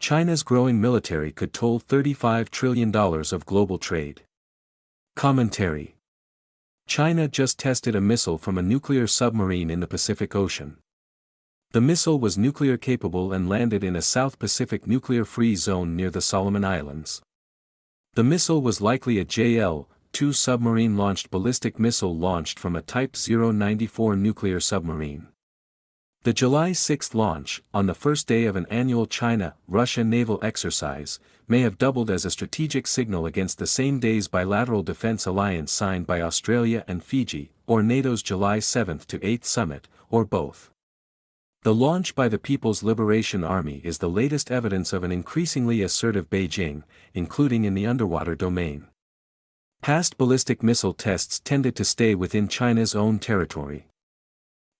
China's growing military could toll $35 trillion of global trade. Commentary. China just tested a missile from a nuclear submarine in the Pacific Ocean. The missile was nuclear capable and landed in a South Pacific nuclear-free zone near the Solomon Islands. The missile was likely a JL-2 submarine-launched ballistic missile launched from a Type 094 nuclear submarine. The July 6 launch, on the first day of an annual China-Russia naval exercise, may have doubled as a strategic signal against the same day's bilateral defense alliance signed by Australia and Fiji, or NATO's July 7 to 8 summit, or both. The launch by the People's Liberation Army is the latest evidence of an increasingly assertive Beijing, including in the underwater domain. Past ballistic missile tests tended to stay within China's own territory.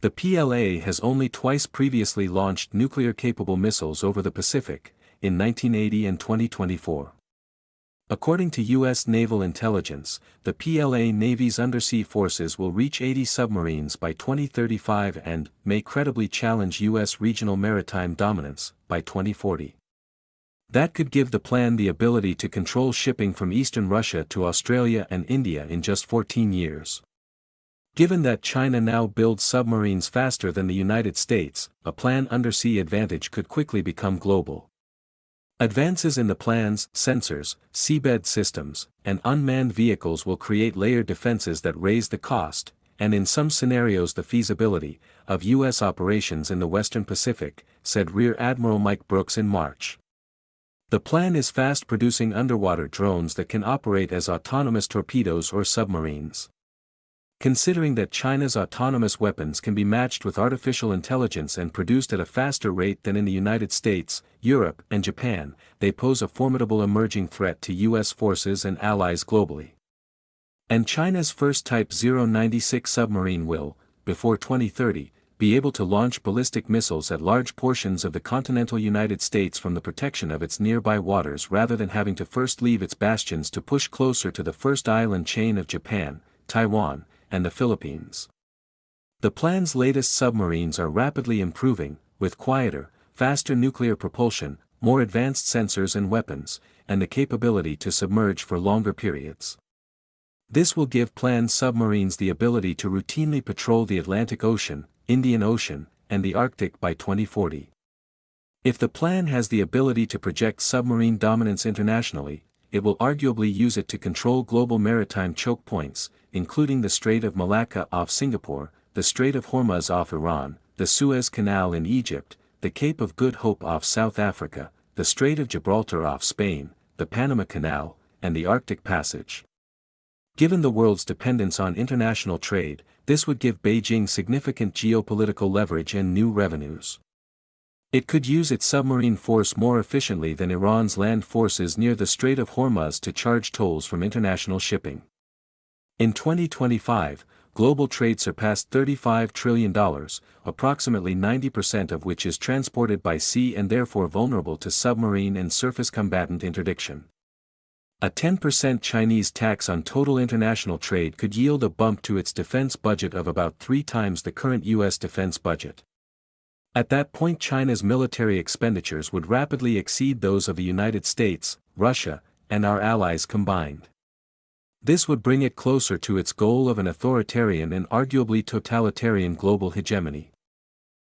The PLA has only twice previously launched nuclear-capable missiles over the Pacific, in 1980 and 2024. According to U.S. naval intelligence, the PLA Navy's undersea forces will reach 80 submarines by 2035 and may credibly challenge U.S. regional maritime dominance by 2040. That could give the plan the ability to control shipping from eastern Russia to Australia and India in just 14 years. Given that China now builds submarines faster than the United States, a plan undersea advantage could quickly become global. Advances in the plan's sensors, seabed systems, and unmanned vehicles will create layered defenses that raise the cost, and in some scenarios the feasibility, of U.S. operations in the Western Pacific, said Rear Admiral Mike Brooks in March. The plan is fast-producing underwater drones that can operate as autonomous torpedoes or submarines. Considering that China's autonomous weapons can be matched with artificial intelligence and produced at a faster rate than in the United States, Europe, and Japan, they pose a formidable emerging threat to U.S. forces and allies globally. And China's first Type 096 submarine will, before 2030, be able to launch ballistic missiles at large portions of the continental United States from the protection of its nearby waters rather than having to first leave its bastions to push closer to the first island chain of Japan, Taiwan, and the Philippines. The plan's latest submarines are rapidly improving, with quieter, faster nuclear propulsion, more advanced sensors and weapons, and the capability to submerge for longer periods. This will give planned submarines the ability to routinely patrol the Atlantic Ocean, Indian Ocean, and the Arctic by 2040. If the plan has the ability to project submarine dominance internationally, it will arguably use it to control global maritime choke points, including the Strait of Malacca off Singapore, the Strait of Hormuz off Iran, the Suez Canal in Egypt, the Cape of Good Hope off South Africa, the Strait of Gibraltar off Spain, the Panama Canal, and the Arctic Passage. Given the world's dependence on international trade, this would give Beijing significant geopolitical leverage and new revenues. It could use its submarine force more efficiently than Iran's land forces near the Strait of Hormuz to charge tolls from international shipping. In 2025, global trade surpassed $35 trillion, approximately 90% of which is transported by sea and therefore vulnerable to submarine and surface combatant interdiction. A 10% Chinese tax on total international trade could yield a bump to its defense budget of about 3 times the current U.S. defense budget. At that point, China's military expenditures would rapidly exceed those of the United States, Russia, and our allies combined. This would bring it closer to its goal of an authoritarian and arguably totalitarian global hegemony.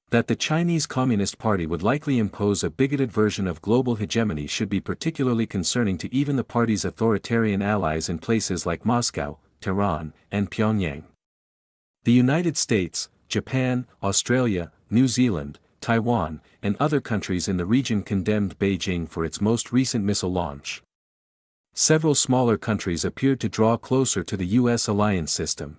That the Chinese Communist Party would likely impose a bigoted version of global hegemony should be particularly concerning to even the party's authoritarian allies in places like Moscow, Tehran, and Pyongyang. The United States, Japan, Australia, New Zealand, Taiwan, and other countries in the region condemned Beijing for its most recent missile launch. Several smaller countries appeared to draw closer to the U.S. alliance system.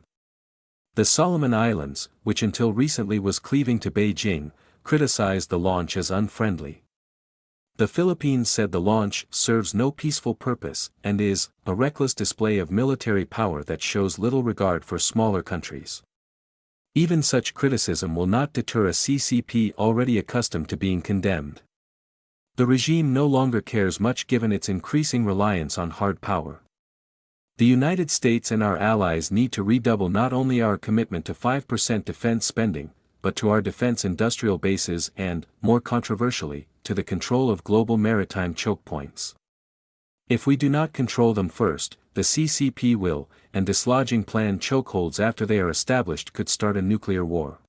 The Solomon Islands, which until recently was cleaving to Beijing, criticized the launch as unfriendly. The Philippines said the launch serves no peaceful purpose and is a reckless display of military power that shows little regard for smaller countries. Even such criticism will not deter a CCP already accustomed to being condemned. The regime no longer cares much given its increasing reliance on hard power. The United States and our allies need to redouble not only our commitment to 5% defense spending, but to our defense industrial bases and, more controversially, to the control of global maritime choke points. If we do not control them first, the CCP will, and dislodging planned chokeholds after they are established could start a nuclear war.